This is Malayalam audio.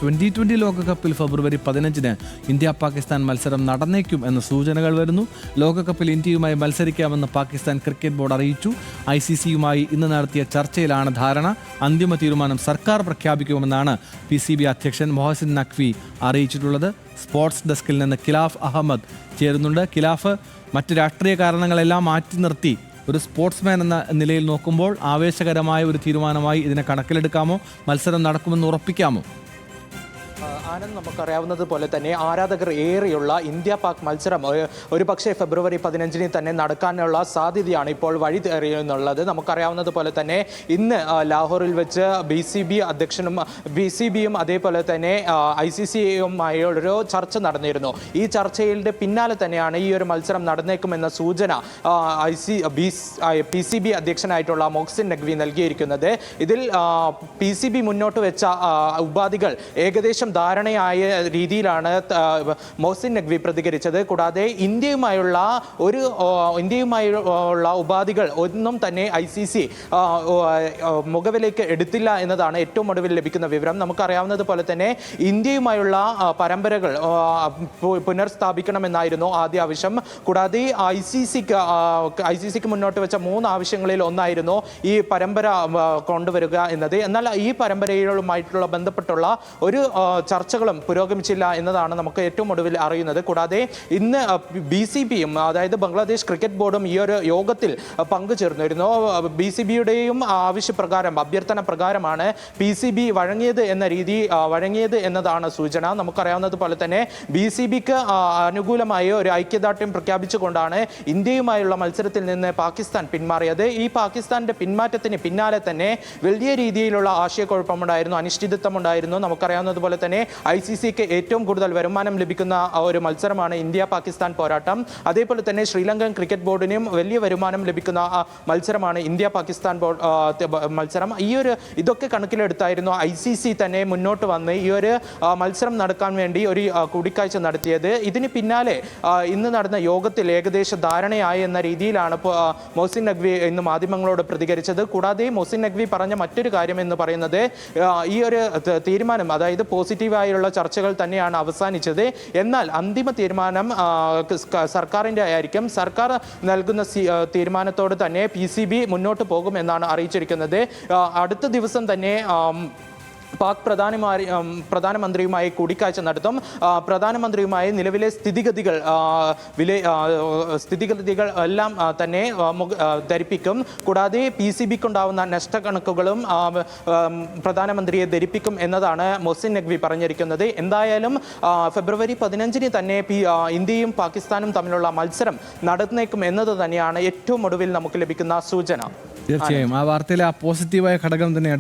2020 ലോകകപ്പിൽ ഫെബ്രുവരി 15-ന് ഇന്ത്യ-പാകിസ്ഥാൻ മത്സരം നടന്നേക്കും എന്ന സൂചനകൾ വരുന്നു. ലോകകപ്പിൽ ഇന്ത്യയുമായി മത്സരിക്കാമെന്ന് പാകിസ്ഥാൻ ക്രിക്കറ്റ് ബോർഡ് അറിയിച്ചു. ICC-യുമായി ഇന്ന് നടത്തിയ ചർച്ചയിലാണ് ധാരണ. അന്തിമ തീരുമാനം സർക്കാർ പ്രഖ്യാപിക്കുമെന്നാണ് PCB അധ്യക്ഷൻ മൊഹസിൻ നഖ്വി അറിയിച്ചിട്ടുള്ളത്. സ്പോർട്സ് ഡെസ്കിൽ നിന്ന് ഖിലാഫ് അഹമ്മദ് ചേരുന്നുണ്ട്. ഖിലാഫ്, മറ്റ് രാഷ്ട്രീയ കാരണങ്ങളെല്ലാം മാറ്റി നിർത്തി ഒരു സ്പോർട്സ്മാൻ എന്ന നിലയിൽ നോക്കുമ്പോൾ ആവേശകരമായ ഒരു തീരുമാനമായി ഇതിനെ കണക്കിലെടുക്കാമോ? മത്സരം നടക്കുമെന്ന് ഉറപ്പിക്കാമോ? ആനന്ദ്, നമുക്കറിയാവുന്നത് പോലെ തന്നെ ആരാധകർ ഏറെയുള്ള ഇന്ത്യ പാക് മത്സരം ഒരു പക്ഷേ ഫെബ്രുവരി 15-ന് തന്നെ നടക്കാനുള്ള സാധ്യതയാണ് ഇപ്പോൾ വഴി തെറിയുന്നുള്ളത്. നമുക്കറിയാവുന്നത് പോലെ തന്നെ ഇന്ന് ലാഹോറിൽ വെച്ച് BCB-യും അതേപോലെ തന്നെ ICC-യുമായി ഒരു ചർച്ച നടന്നിരുന്നു. ഈ ചർച്ചയുടെ പിന്നാലെ തന്നെയാണ് ഈ ഒരു മത്സരം നടന്നേക്കുമെന്ന സൂചന PCB അധ്യക്ഷനായിട്ടുള്ള മൊഹസിൻ നഖ്വി നൽകിയിരിക്കുന്നത്. ഇതിൽ PCB മുന്നോട്ട് വെച്ച ഉപാധികൾ ഏകദേശം ധാരണയായ രീതിയിലാണ് മൊഹസിൻ നഖ്വി പ്രതികരിച്ചത്. കൂടാതെ ഇന്ത്യയുമായുള്ള ഉപാധികൾ ഒന്നും തന്നെ ICC മുഖവിലേക്ക് എടുത്തില്ല എന്നതാണ് ഏറ്റവും ഒടുവിൽ ലഭിക്കുന്ന വിവരം. നമുക്കറിയാവുന്നത് പോലെ തന്നെ ഇന്ത്യയുമായുള്ള പരമ്പരകൾ പുനർസ്ഥാപിക്കണമെന്നായിരുന്നു ആദ്യ ആവശ്യം. കൂടാതെ ICC-ക്ക് മുന്നോട്ട് വെച്ച 3 ആവശ്യങ്ങളിൽ ഒന്നായിരുന്നു ഈ പരമ്പര കൊണ്ടുവരിക എന്നത്. എന്നാൽ ഈ പരമ്പരകളുമായിട്ടുള്ള ബന്ധപ്പെട്ടുള്ള ഒരു ചർച്ചകളും പുരോഗമിച്ചില്ല എന്നതാണ് നമുക്ക് ഏറ്റവും ഒടുവിൽ അറിയുന്നത്. കൂടാതെ ഇന്ന് BCB-യും അതായത് ബംഗ്ലാദേശ് ക്രിക്കറ്റ് ബോർഡും ഈ ഒരു യോഗത്തിൽ പങ്കുചേർന്നിരുന്നു. BCB-യുടെയും അഭ്യർത്ഥന പ്രകാരമാണ് PCB വഴങ്ങിയത് എന്നതാണ് സൂചന. നമുക്കറിയാവുന്നത് പോലെ തന്നെ BCB-ക്ക് അനുകൂലമായ ഒരു ഐക്യദാർഢ്യം പ്രഖ്യാപിച്ചുകൊണ്ടാണ് ഇന്ത്യയുമായുള്ള മത്സരത്തിൽ നിന്ന് പാകിസ്ഥാൻ പിന്മാറിയത്. ഈ പാകിസ്ഥാന്റെ പിന്മാറ്റത്തിന് പിന്നാലെ തന്നെ വലിയ രീതിയിലുള്ള ആശയക്കുഴപ്പമുണ്ടായിരുന്നു, അനിശ്ചിതത്വമുണ്ടായിരുന്നു. നമുക്കറിയാവുന്നത് പോലെ തന്നെ ICC-ക്ക് ഏറ്റവും കൂടുതൽ വരുമാനം ലഭിക്കുന്ന ഒരു മത്സരമാണ് ഇന്ത്യ-പാകിസ്ഥാൻ പോരാട്ടം. അതേപോലെ തന്നെ ശ്രീലങ്കൻ ക്രിക്കറ്റ് ബോർഡിനും വലിയ വരുമാനം ലഭിക്കുന്ന മത്സരമാണ് ഇന്ത്യ-പാകിസ്ഥാൻ മത്സരം. ഇതൊക്കെ കണക്കിലെടുത്തായിരുന്നു ICC തന്നെ മുന്നോട്ട് വന്ന് ഈ ഒരു മത്സരം നടക്കാൻ വേണ്ടി ഒരു കൂടിക്കാഴ്ച നടത്തിയത്. ഇതിന് പിന്നാലെ ഇന്ന് നടന്ന യോഗത്തിൽ ഏകദേശം ധാരണയായി എന്ന രീതിയിലാണ് മൊഹസിൻ നഖ്വി ഇന്ന് മാധ്യമങ്ങളോട് പ്രതികരിച്ചത്. കൂടാതെ മൊഹസിൻ നഖ്വി പറഞ്ഞ മറ്റൊരു കാര്യം എന്ന് പറയുന്നത് ഈ ഒരു തീരുമാനം, അതായത് പോസിറ്റീവായുള്ള ചർച്ചകൾ തന്നെയാണ് അവസാനിച്ചത്. എന്നാൽ അന്തിമ തീരുമാനം സർക്കാരിൻ്റെ ആയിരിക്കും. സർക്കാർ നൽകുന്ന തീരുമാനത്തോട് തന്നെ PCB മുന്നോട്ട് പോകും എന്നാണ് അറിയിച്ചിരിക്കുന്നത്. അടുത്ത ദിവസം തന്നെ പാക് പ്രധാനമന്ത്രിയുമായി കൂടിക്കാഴ്ച നടത്തും. പ്രധാനമന്ത്രിയുമായി നിലവിലെ സ്ഥിതിഗതികൾ എല്ലാം തന്നെ ധരിപ്പിക്കും. കൂടാതെ PCB-ക്കുണ്ടാവുന്ന നഷ്ടക്കണക്കുകളും പ്രധാനമന്ത്രിയെ ധരിപ്പിക്കും എന്നതാണ് മൊഹസിൻ നഖ്വി പറഞ്ഞിരിക്കുന്നത്. എന്തായാലും ഫെബ്രുവരി 15-ന് തന്നെ ഇന്ത്യയും പാകിസ്ഥാനും തമ്മിലുള്ള മത്സരം നടന്നേക്കും എന്നത് തന്നെയാണ് ഏറ്റവും ഒടുവിൽ നമുക്ക് ലഭിക്കുന്ന സൂചന. തീർച്ചയായും ആ വാർത്തയിലെ ആ പോസിറ്റീവായ ഘടകം തന്നെയാണ്